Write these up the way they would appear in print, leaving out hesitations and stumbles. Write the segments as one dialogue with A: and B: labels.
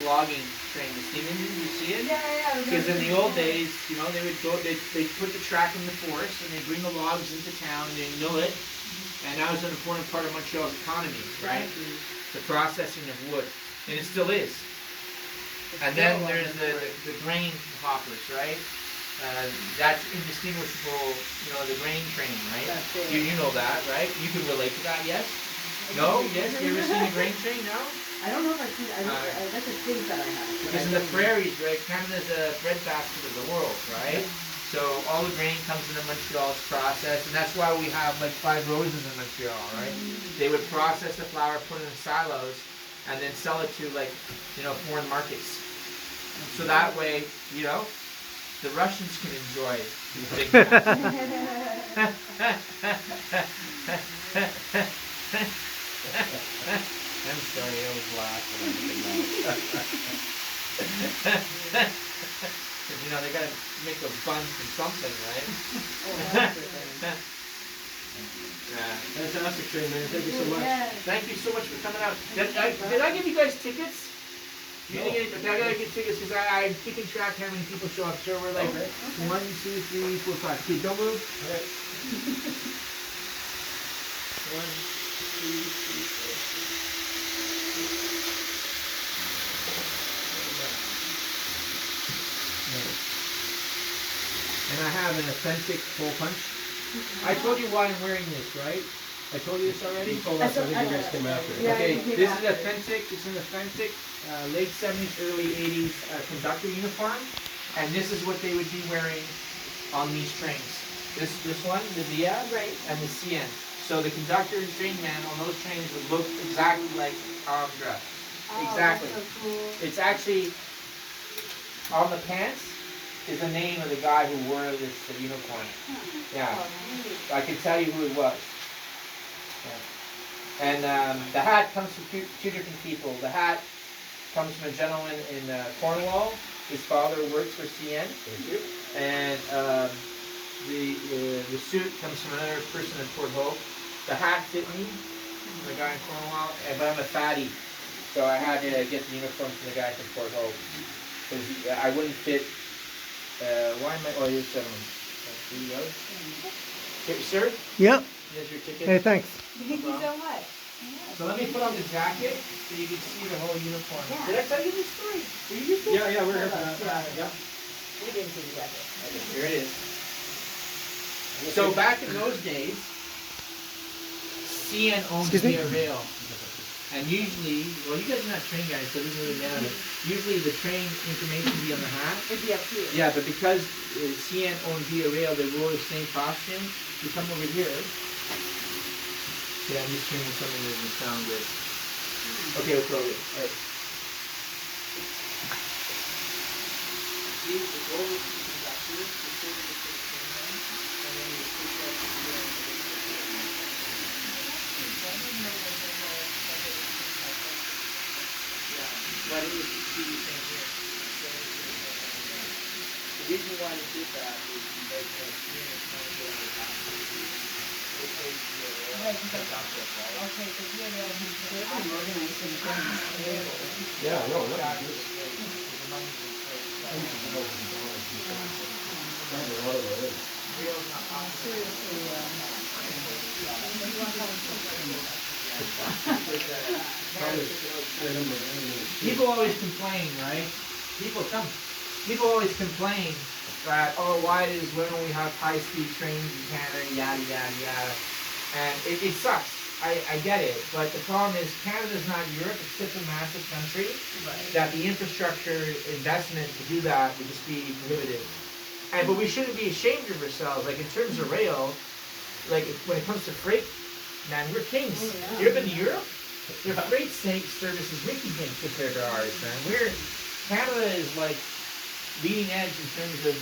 A: logging train, the steam engine. You see it?
B: Yeah.
A: Because in the old days, you know, they would go, they put the track in the forest and they bring the logs into town and they mill it, and that was an important part of Montreal's economy, right? The processing of wood, and it still is. And then there's the grain hoppers, right? That's indistinguishable, you know, the grain train, right? You know that, right? You can relate to that, yes? No? Yes? You ever seen a grain train? No?
B: I don't know if I've seen it. That's a thing that I have.
A: Because in the prairies, right, Canada's a breadbasket of the world, right? So all the grain comes into Montreal, it's processed, and that's why we have like 5 roses in Montreal, right? They would process the flour, put it in silos, and then sell it to, like, you know, foreign markets. So that way, you know, the Russians can enjoy these big I'm sorry, I was laughing. Because, you know, they gotta make a bun from something, right?
C: That's fantastic, train man. Thank you so much.
A: Thank you so much for coming out. Did I give you guys tickets? You didn't get, I gotta get tickets because I'm keeping track how many people show up. So we're like 1, 2, 3, 4, 5. Okay, don't move. All right. 1, 2, 3, 4. And I have an authentic hole punch. I told you why I'm wearing this, right? I told you this already?
C: You told us, I think you guys came after it.
A: Okay, this is authentic. It's an authentic late 70s, early 80s conductor uniform. And this is what they would be wearing on these trains. This one, the Via, and the CN. So the conductor and train man on those trains would look exactly like how I'm dressed. Exactly.
B: That's so cool.
A: It's actually on the pants is the name of the guy who wore this uniform. Yeah, I can tell you who it was. Yeah. And the hat comes from two different people. The hat comes from a gentleman in Cornwall. His father works for CN.
C: Thank you.
A: And the suit comes from another person in Port Hope. The hat fit me, the guy in Cornwall, but I'm a fatty. So I had to get the uniform from the guy from Port Hope. Because I wouldn't fit. Why am I? Oh, here's gentlemen. Here, sir?
D: Yep.
A: Here's your ticket.
D: Hey, thanks.
B: Thank you so much.
A: So let me put on the jacket so you can see the whole uniform.
B: Yeah.
A: Did I tell you this story? Were you here?
C: Yeah, we're here for that. Yeah.
B: We didn't see the jacket.
A: Okay, here it is. So back in those days, CN owned
D: Excuse me?
A: Via Rail. And usually, well, you guys are not train guys, so it doesn't really matter. Usually the train information would be on the hat.
B: It'd be up here.
A: Yeah, but because CN owned Via Rail, they wore the same costume. You come over here. Yeah, I'm just hearing something that doesn't sound good. Okay, we'll throw it. All right. See, the goal is to come back here, the trigger is to the train man, and then you push up to the end of the but it was to the same here. The reason why I did that is because CN is trying to get on the top.
B: Okay, because you're organized and things.
C: Yeah, no, no.
A: People always complain, right? People always complain that, oh, why don't we have high-speed trains in Canada, yada, yada, yada. And it sucks. I get it. But the problem is Canada's not Europe. It's such a massive country that the infrastructure investment to do that would just be prohibitive. But we shouldn't be ashamed of ourselves. Like in terms of rail, like when it comes to freight, man, we're kings. You ever been to Europe? Their freight service is rinky-dink compared to ours, man. Canada is like leading edge in terms of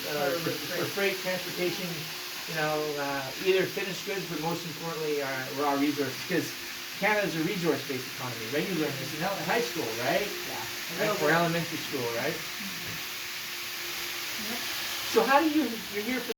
A: for freight transportation. You know, either finished goods, but most importantly, raw resources. Because Canada's a resource-based economy. Right? You learn this in high school, right? Yeah. Or elementary school, right? So how do you're here for